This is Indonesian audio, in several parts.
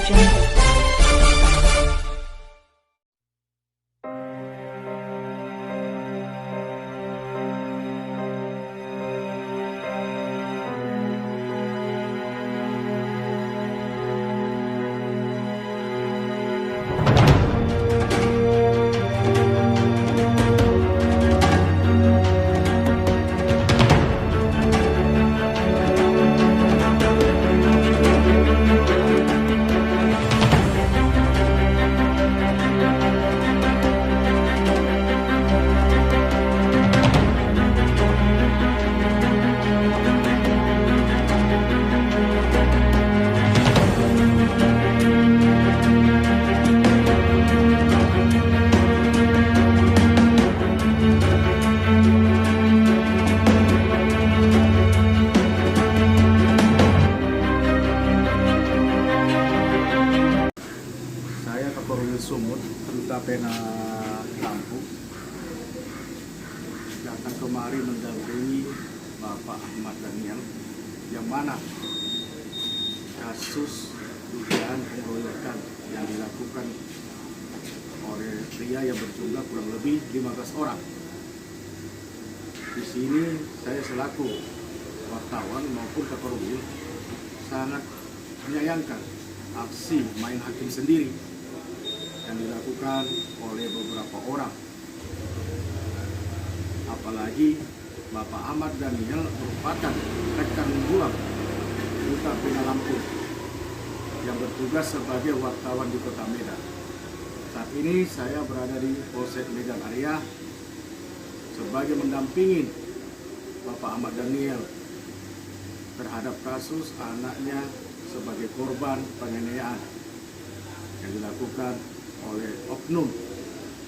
Jungle. Sumut, Duta Pena Lampung, datang kemari mendampingi Bapak Ahmad Daniel yang mana kasus dugaan pengeroyokan yang dilakukan oleh pria yang berjumlah kurang lebih 15 orang. Di sini saya selaku wartawan maupun Kakorwil sangat menyayangkan aksi main hakim sendiri yang dilakukan oleh beberapa orang. Apalagi Bapak Ahmad Daniel merupakan rekan juang Duta Pena Lampung yang bertugas sebagai wartawan di Kota Medan. Saat ini saya berada di Polsek Medan Area sebagai mendampingi Bapak Ahmad Daniel terhadap kasus anaknya sebagai korban penganiayaan yang dilakukan oleh oknum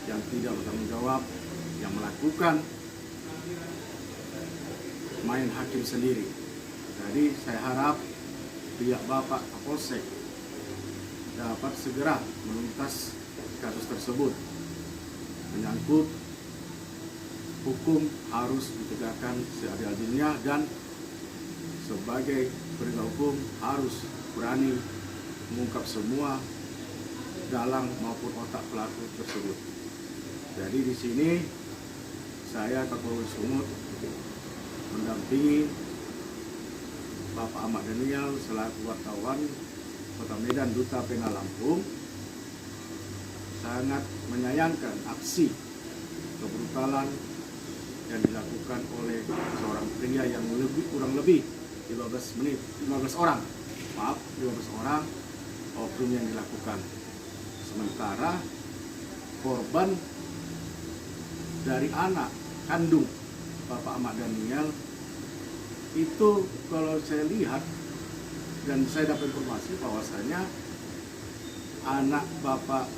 yang tidak bertanggung jawab, yang melakukan main hakim sendiri. Jadi saya harap pihak Bapak Kapolsek dapat segera menuntas kasus tersebut. Menyangkut hukum harus ditegakkan seadil-adilnya dan sebagai penegak hukum harus berani mengungkap semua dalang maupun otak pelaku tersebut. Jadi di sini saya Kapolres Sumut mendampingi Bapak Ahmad Daniel selaku wartawan Kota Medan Duta Pena Lampung sangat menyayangkan aksi kebrutalan yang dilakukan oleh seorang pria yang kurang lebih 15 orang oknum yang dilakukan. Sementara korban dari anak kandung Bapak Ahmad Daniel itu kalau saya lihat dan saya dapat informasi bahwasanya anak Bapak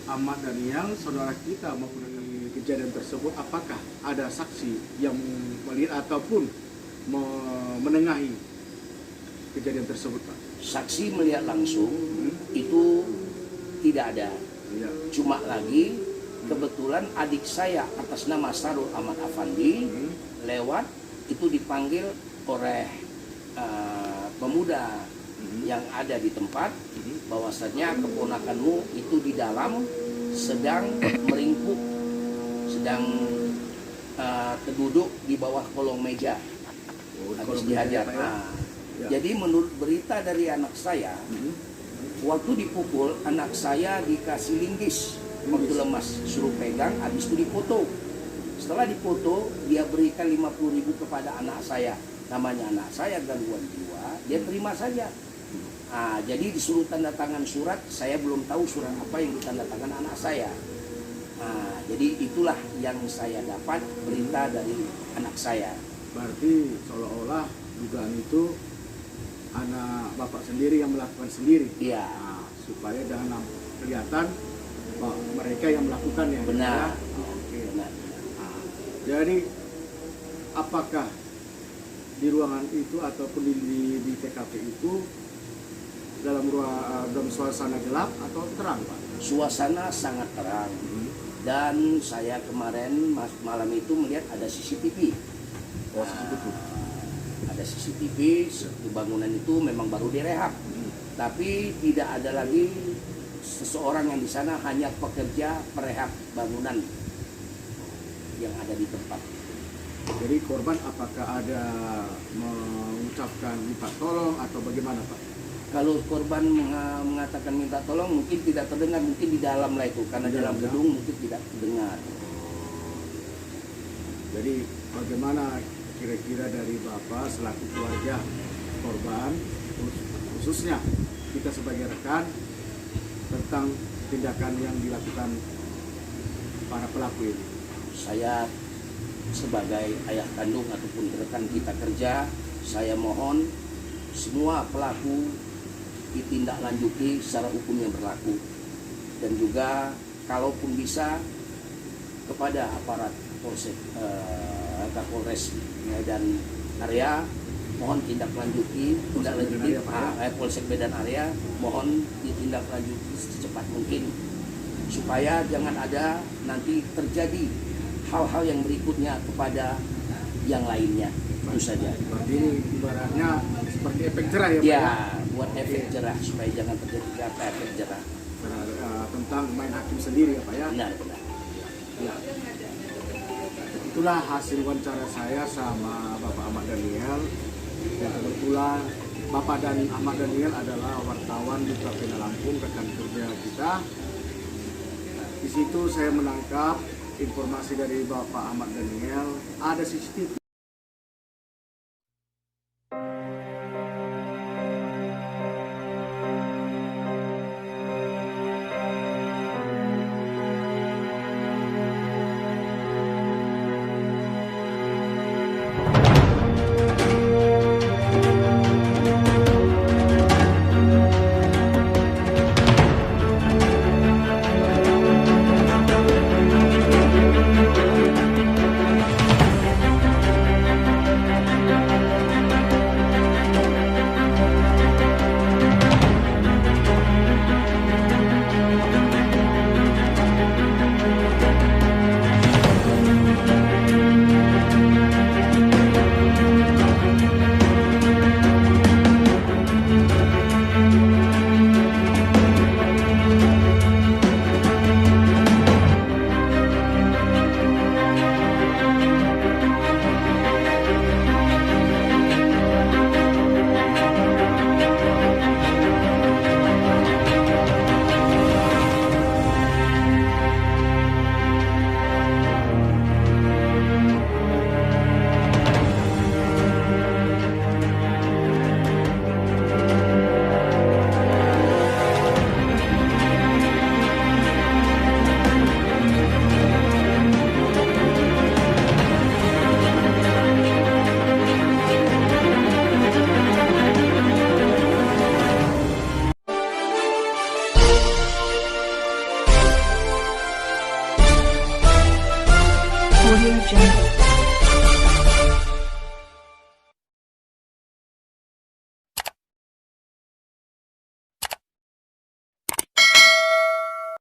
Ahmad Daniel, saudara kita maupun kejadian tersebut, apakah ada saksi yang melihat ataupun menengahi kejadian tersebut, Pak? Saksi melihat langsung itu tidak ada. Ya. Cuma lagi kebetulan adik saya atas nama Sarul Ahmad Afandi lewat itu dipanggil oleh pemuda yang ada di tempat bahwasanya keponakanmu itu di dalam sedang meringkuk, sedang terduduk di bawah kolong meja habis dihajar. Jadi menurut berita dari anak saya, waktu dipukul anak saya dikasih linggis waktu lemas, suruh pegang, habis itu dipoto. Setelah dipoto dia berikan 50.000 kepada anak saya, namanya anak saya gangguan jiwa, dia terima saja. Jadi disuruh tanda tangan surat, saya belum tahu surat apa yang ditanda tangan anak saya. Jadi itulah yang saya dapat berita dari anak saya. Berarti seolah-olah dugaan itu anak Bapak sendiri yang melakukan sendiri. Iya. Supaya jangan kelihatan bahwa mereka yang melakukannya. Benar. Oke. Benar. Jadi apakah di ruangan itu ataupun di TKP itu dalam suasana gelap atau terang, Pak? Suasana sangat terang. Dan saya kemarin malam itu melihat ada CCTV. CCTV. Ada CCTV di bangunan itu memang baru direhab. Tapi tidak ada lagi seseorang yang di sana, hanya pekerja perehab bangunan yang ada di tempat. Jadi korban apakah ada mengucapkan minta tolong atau bagaimana Pak? Kalau korban mengatakan minta tolong mungkin tidak terdengar, mungkin di dalam lah itu, karena dalam gedung mungkin tidak terdengar. Jadi bagaimana kira-kira dari Bapak selaku keluarga korban, khususnya kita sebagai rekan, tentang tindakan yang dilakukan para pelaku ini? Saya sebagai ayah kandung ataupun rekan kita kerja, saya mohon semua pelaku ditindaklanjuti secara hukum yang berlaku, dan juga kalaupun bisa kepada aparat Polsek Kapolres Medan Area, mohon ditindaklanjuti Polsek Medan Area, mohon ditindaklanjuti secepat mungkin supaya jangan ada nanti terjadi hal-hal yang berikutnya kepada yang lainnya. Itu saja. Berarti ini ibaratnya seperti efek jerah ya Pak? Ya, buat efek jerah supaya jangan terjadi efek jerah. Tentang main hakim sendiri ya Pak ya? Benar. Ya. Itulah hasil wawancara saya sama Bapak Ahmad Daniel. Dan kebetulan Bapak dan Ahmad Daniel adalah wartawan di Kapena Lampung, rekan kerja kita. Di situ saya menangkap informasi dari Bapak Ahmad Daniel, ada CCTV